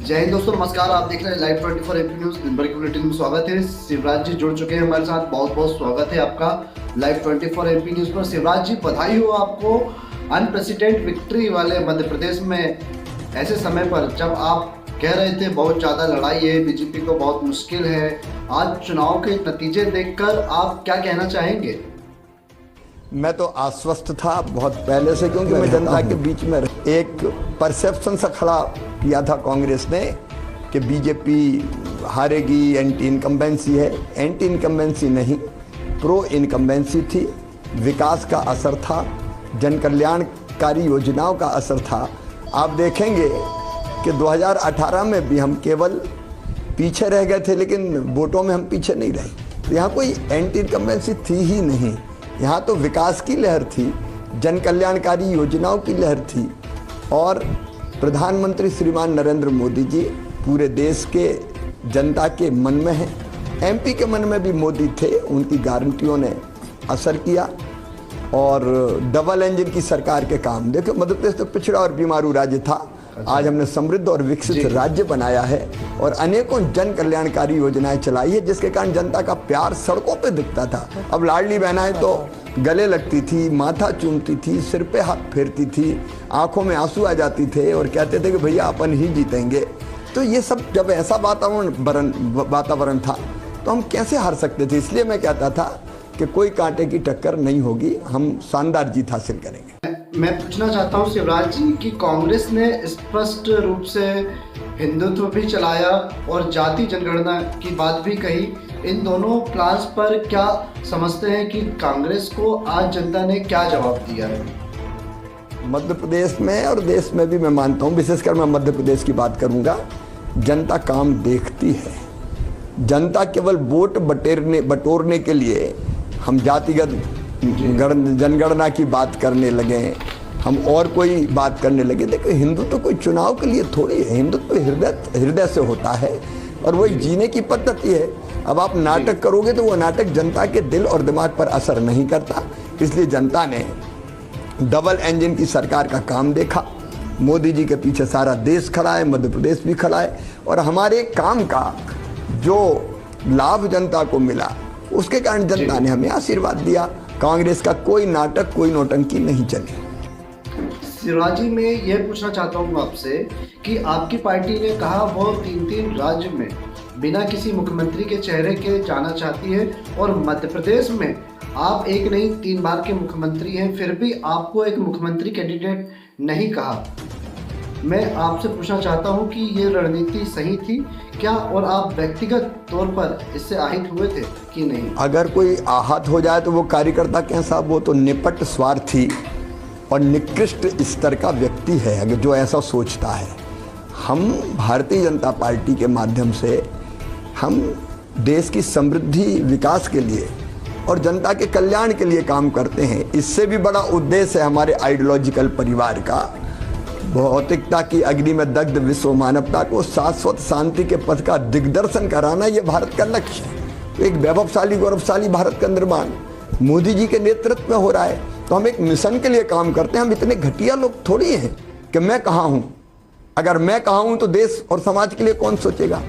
जय हिंद दोस्तों, नमस्कार। आप देख रहे हैं लाइव 24 एपी न्यूज। दिन भर की बुलेटिन में स्वागत है। शिवराज जी जुड़ चुके हैं हमारे साथ। बहुत बहुत स्वागत है आपका लाइव 24 एपी न्यूज पर। शिवराज जी, बधाई हो आपको अनप्रेसिडेंट विक्ट्री वाले मध्य प्रदेश में। ऐसे समय पर जब आप कह रहे थे बहुत ज़्यादा लड़ाई है, बीजेपी को बहुत मुश्किल है, आज चुनाव के नतीजे देखकर आप क्या कहना चाहेंगे? मैं तो आश्वस्त था बहुत पहले से, क्योंकि मैं जनता के बीच में एक परसेप्शन सा खड़ा किया था कांग्रेस ने कि बीजेपी हारेगी, एंटी इनकम्बेंसी है। एंटी इनकम्बेंसी नहीं, प्रो इनकम्बेंसी थी। विकास का असर था, जन कल्याणकारी योजनाओं का असर था। आप देखेंगे कि 2018 में भी हम केवल पीछे रह गए थे, लेकिन वोटों में हम पीछे नहीं रहे। तो यहाँ कोई एंटी इनकम्बेंसी थी ही नहीं। यहाँ तो विकास की लहर थी, जन कल्याणकारी योजनाओं की लहर थी। और प्रधानमंत्री श्रीमान नरेंद्र मोदी जी पूरे देश के जनता के मन में हैं। एमपी के मन में भी मोदी थे, उनकी गारंटियों ने असर किया। और डबल इंजन की सरकार के काम देखो, मध्य प्रदेश तो पिछड़ा और बीमारू राज्य था, आज हमने समृद्ध और विकसित राज्य बनाया है और अनेकों जन कल्याणकारी योजनाएं चलाई है, जिसके कारण जनता का प्यार सड़कों पे दिखता था। अब लाडली बहनाएं तो गले लगती थी, माथा चूमती थी, सिर पे हाथ फेरती थी, आंखों में आंसू आ जाती थे और कहते थे कि भैया अपन ही जीतेंगे। तो ये सब जब ऐसा वातावरण था तो हम कैसे हार सकते थे। इसलिए मैं कहता था कि कोई कांटे की टक्कर नहीं होगी, हम शानदार जीत हासिल करेंगे। मैं पूछना चाहता हूं शिवराज जी कि कांग्रेस ने स्पष्ट रूप से हिंदुत्व भी चलाया और जाति जनगणना की बात भी कही। इन दोनों प्लान्स पर क्या समझते हैं कि कांग्रेस को आज जनता ने क्या जवाब दिया है? मध्य प्रदेश में और देश में भी मैं मानता हूं, विशेषकर मैं मध्य प्रदेश की बात करूंगा, जनता काम देखती है। जनता केवल वोट बटोरने के लिए हम जातिगत जनगणना की बात करने लगे, हम और कोई बात करने लगे। देखो, हिंदुत्व तो कोई चुनाव के लिए थोड़ी है, हिंदुत्व तो हृदय से होता है और वही जीने की पद्धति है। अब आप नाटक करोगे तो वो नाटक जनता के दिल और दिमाग पर असर नहीं करता। इसलिए जनता ने डबल इंजन की सरकार का काम देखा। मोदी जी के पीछे सारा देश खड़ा है, मध्य प्रदेश भी खड़ा है और हमारे काम का जो लाभ जनता को मिला उसके कारण जनता ने हमें आशीर्वाद दिया। कांग्रेस का कोई नाटक, कोई नौटंकी नहीं चली। शिवराज जी, मैं ये पूछना चाहता हूँ आपसे कि आपकी पार्टी ने कहा वो 3 राज्य में बिना किसी मुख्यमंत्री के चेहरे के जाना चाहती है और मध्य प्रदेश में आप एक नहीं 3 बार के मुख्यमंत्री हैं, फिर भी आपको एक मुख्यमंत्री कैंडिडेट नहीं कहा। मैं आपसे पूछना चाहता हूं कि ये रणनीति सही थी क्या और आप व्यक्तिगत तौर पर इससे आहत हुए थे कि नहीं? अगर कोई आहत हो जाए तो वो कार्यकर्ता कैसा, वो तो निपट स्वार्थी और निकृष्ट स्तर का व्यक्ति है अगर जो ऐसा सोचता है। हम भारतीय जनता पार्टी के माध्यम से हम देश की समृद्धि, विकास के लिए और जनता के कल्याण के लिए काम करते हैं। इससे भी बड़ा उद्देश्य है हमारे आइडियोलॉजिकल परिवार का, भौतिकता की अग्नि में दग्ध विश्व मानवता को शाश्वत शांति के पथ का दिग्दर्शन कराना, यह भारत का लक्ष्य है। एक वैभवशाली, गौरवशाली भारत का निर्माण मोदी जी के नेतृत्व में हो रहा है। तो हम एक मिशन के लिए काम करते हैं। हम इतने घटिया लोग थोड़ी हैं कि मैं कहाँ हूँ। अगर मैं कहाँ हूँ तो देश और समाज के लिए कौन सोचेगा।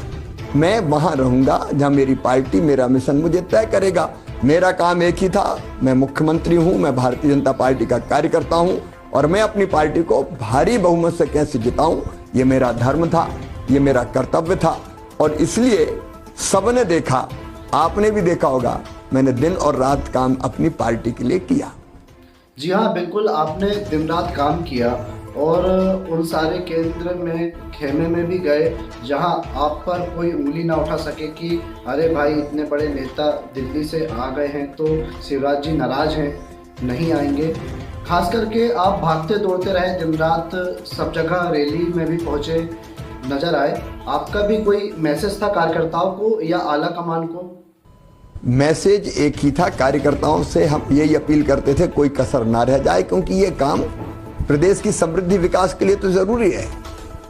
मैं वहाँ रहूँगा जहाँ मेरी पार्टी, मेरा मिशन मुझे तय करेगा। मेरा काम एक ही था, मैं मुख्यमंत्री हूँ, मैं भारतीय जनता पार्टी का कार्यकर्ता हूँ और मैं अपनी पार्टी को भारी बहुमत से कैसे जिताऊं, ये मेरा धर्म था, ये मेरा कर्तव्य था। और इसलिए सबने देखा, आपने भी देखा होगा, मैंने दिन और रात काम अपनी पार्टी के लिए किया। जी हाँ, बिल्कुल, आपने दिन रात काम किया और उन सारे केंद्र में, खेमे में भी गए जहां आप पर कोई उंगली ना उठा सके कि अरे भाई इतने बड़े नेता दिल्ली से आ गए हैं तो शिवराज जी नाराज हैं, नहीं आएंगे। खास करके आप भागते दौड़ते रहे दिन रात, सब जगह रैली में भी पहुंचे नजर आए। आपका भी कोई मैसेज था कार्यकर्ताओं को या आला कमान को? मैसेज एक ही था, कार्यकर्ताओं से हम यही अपील करते थे कोई कसर ना रह जाए, क्योंकि ये काम प्रदेश की समृद्धि, विकास के लिए तो जरूरी है,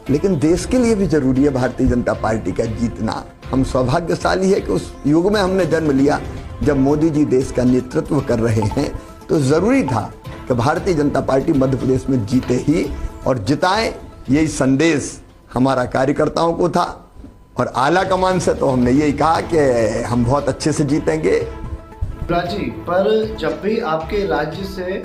लेकिन देश के लिए भी जरूरी है भारतीय जनता पार्टी का जीतना। हम सौभाग्यशाली है कि उस युग में हमने जन्म लिया जब मोदी जी देश का नेतृत्व कर रहे हैं। तो जरूरी था कि भारतीय जनता पार्टी मध्य प्रदेश में जीते ही और जिताएं, यही संदेश हमारा कार्यकर्ताओं को था, और आला कमान से तो हमने यही कहा कि हम बहुत अच्छे से जीतेंगे। जी, पर जब भी आपके राज्य से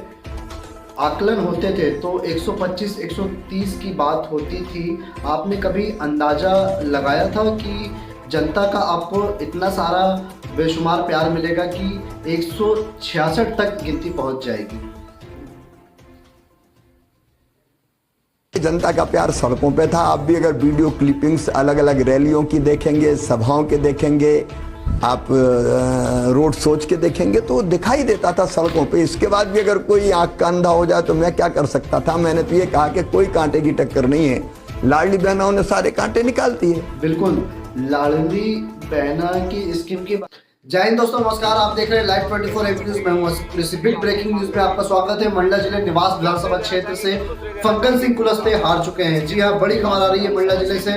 आकलन होते थे तो 125-130 की बात होती थी। आपने कभी अंदाजा लगाया था कि जनता का आपको इतना सारा बेशुमार प्यार मिलेगा कि 166 तक गिनती पहुंच जाएगी? जनता का प्यार सड़कों पे था। आप भी अगर वीडियो क्लिपिंग्स अलग अलग रैलियों की देखेंगे, सभाओं के देखेंगे, आप रोड सोच के देखेंगे तो दिखाई देता था सड़कों पे। इसके बाद भी अगर कोई आंख का अंधा हो जाए तो मैं क्या कर सकता था। मैंने तो ये कहा कि कोई कांटे की टक्कर नहीं है, लाडली बहनों ने सारे कांटे निकालती है। बिल्कुल, लाडली बहना की स्कीम की। जय हिंद दोस्तों, नमस्कार। आप देख रहे हैं लाइव 24 एपी न्यूज। मैं हूं बिग ब्रेकिंग न्यूज में आपका स्वागत है। मंडला जिले निवास विधानसभा क्षेत्र से फग्गन सिंह कुलस्ते हार चुके हैं। जी हां, बड़ी खबर आ रही है मंडला जिले से।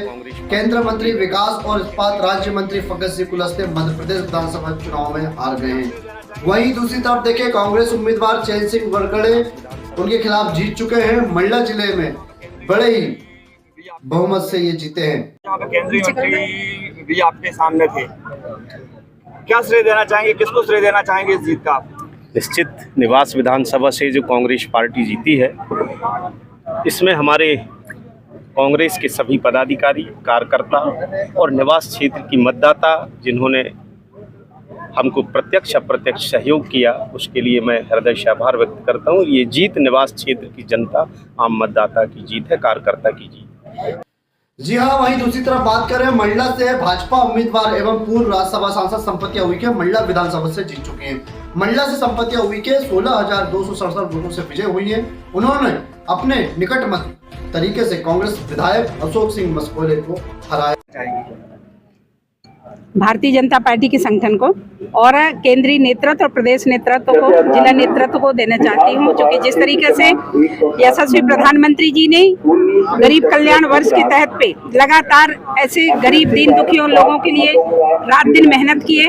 केंद्र मंत्री विकास और इस्पात राज्य मंत्री फग्गन सिंह कुलस्ते मध्य प्रदेश विधानसभा चुनाव में हार गए हैं। वहीं दूसरी तरफ देखें, कांग्रेस उम्मीदवार चैन सिंह वरकड़े उनके खिलाफ जीत चुके हैं। मंडला जिले में बड़े ही बहुमत से ये जीते हैं। केंद्रीय मंत्री भी आपके सामने थे, क्या श्रेय देना चाहेंगे, किसको श्रेय देना चाहेंगे इस जीत का? निश्चित निवास विधानसभा से जो कांग्रेस पार्टी जीती है, इसमें हमारे कांग्रेस के सभी पदाधिकारी, कार्यकर्ता और निवास क्षेत्र की मतदाता जिन्होंने हमको प्रत्यक्ष अप्रत्यक्ष सहयोग किया, उसके लिए मैं हृदय से आभार व्यक्त करता हूँ। ये जीत निवास क्षेत्र की जनता, आम मतदाता की जीत है, कार्यकर्ता की जीत। जी हाँ, वहीं दूसरी तरफ बात करें, मंडला से भाजपा उम्मीदवार एवं पूर्व राज्यसभा सांसद संपत्ति उइके मंडला विधानसभा से जीत चुके हैं। मंडला से संपत्ति उइके 16,267 वोटों से विजय हुई है। उन्होंने अपने निकट मत तरीके से कांग्रेस विधायक अशोक सिंह मस्कोले को हराया। भारतीय जनता पार्टी के संगठन को और केंद्रीय नेतृत्व और प्रदेश नेतृत्व को, जिला नेतृत्व को देना चाहती हूँ, जो कि जिस तरीके से यशस्वी प्रधानमंत्री जी ने गरीब कल्याण वर्ष के तहत पे लगातार ऐसे गरीब दीन दुखियों लोगों के लिए रात दिन मेहनत किए,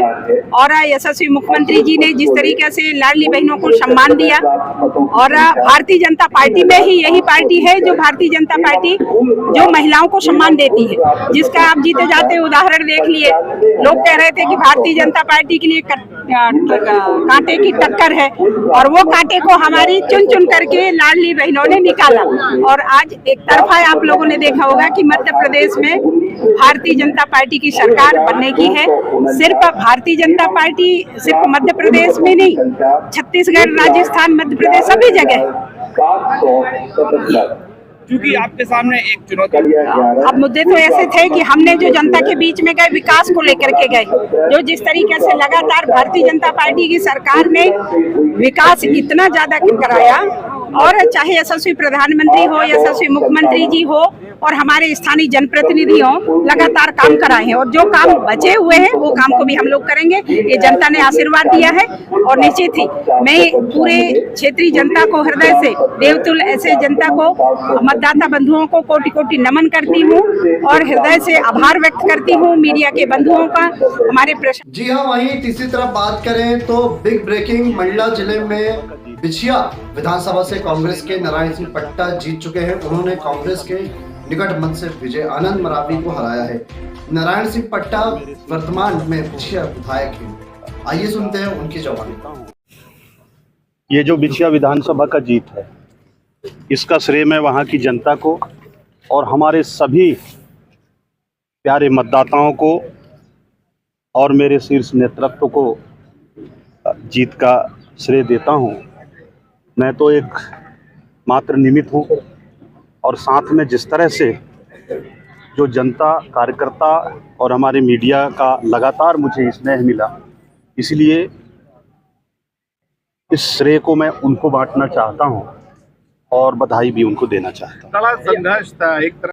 और यशस्वी मुख्यमंत्री जी ने जिस तरीके से लाडली बहनों को सम्मान दिया, और भारतीय जनता पार्टी में ही यही पार्टी है जो भारतीय जनता पार्टी जो महिलाओं को सम्मान देती है, जिसका आप जीते जाते उदाहरण देख लिए। लोग कह रहे थे कि भारतीय जनता पार्टी के लिए कांटे की टक्कर है, और वो कांटे को हमारी चुन चुन करके लाडली बहनों ने निकाला। और आज एक तरफा आप लोगों ने देखा होगा कि मध्य प्रदेश में भारतीय जनता पार्टी की सरकार बनने की है। सिर्फ भारतीय जनता पार्टी सिर्फ मध्य प्रदेश में नहीं, छत्तीसगढ़, राजस्थान, मध्य प्रदेश सभी जगह। क्योंकि आपके सामने एक चुनौती, अब मुद्दे तो ऐसे थे कि हमने जो जनता के बीच में गए, विकास को लेकर के गए, जो जिस तरीके से लगातार भारतीय जनता पार्टी की सरकार ने विकास इतना ज्यादा कराया, और चाहे यशस्वी प्रधानमंत्री हो, यशस्वी मुख्यमंत्री जी हो, और हमारे स्थानीय जनप्रतिनिधि हो, लगातार काम कराए हैं। और जो काम बचे हुए हैं वो काम को भी हम लोग करेंगे। ये जनता ने आशीर्वाद दिया है, और निश्चित ही मैं पूरे क्षेत्रीय जनता को हृदय से, देवतुल्य ऐसे जनता को, मतदाता बंधुओं को कोटि कोटि नमन करती हूँ, और हृदय से आभार व्यक्त करती हूँ मीडिया के बंधुओं का, हमारे प्रश्न। जी हाँ, वहीं तीसरी तरफ बात करें तो बिग ब्रेकिंग, मंडला जिले में बिछिया विधानसभा से कांग्रेस के नारायण सिंह पट्टा जीत चुके हैं। उन्होंने कांग्रेस के निकट मत से विजय आनंद मरावी को हराया है। नारायण सिंह पट्टा वर्तमान में बिछिया विधायक हैं। आइए सुनते हैं उनकी जवानी। ये जो बिछिया विधानसभा का जीत है, इसका श्रेय मैं वहाँ की जनता को और हमारे सभी प्यारे मतदाताओं को और मेरे शीर्ष नेतृत्व को जीत का श्रेय देता हूँ। मैं तो एक मात्र निमित्त हूँ, और साथ में जिस तरह से जो जनता, कार्यकर्ता और हमारे मीडिया का लगातार मुझे स्नेह मिला, इसलिए इस श्रेय को मैं उनको बांटना चाहता हूं और बधाई भी उनको देना चाहता हूं। बड़ा संघर्ष था एक तरह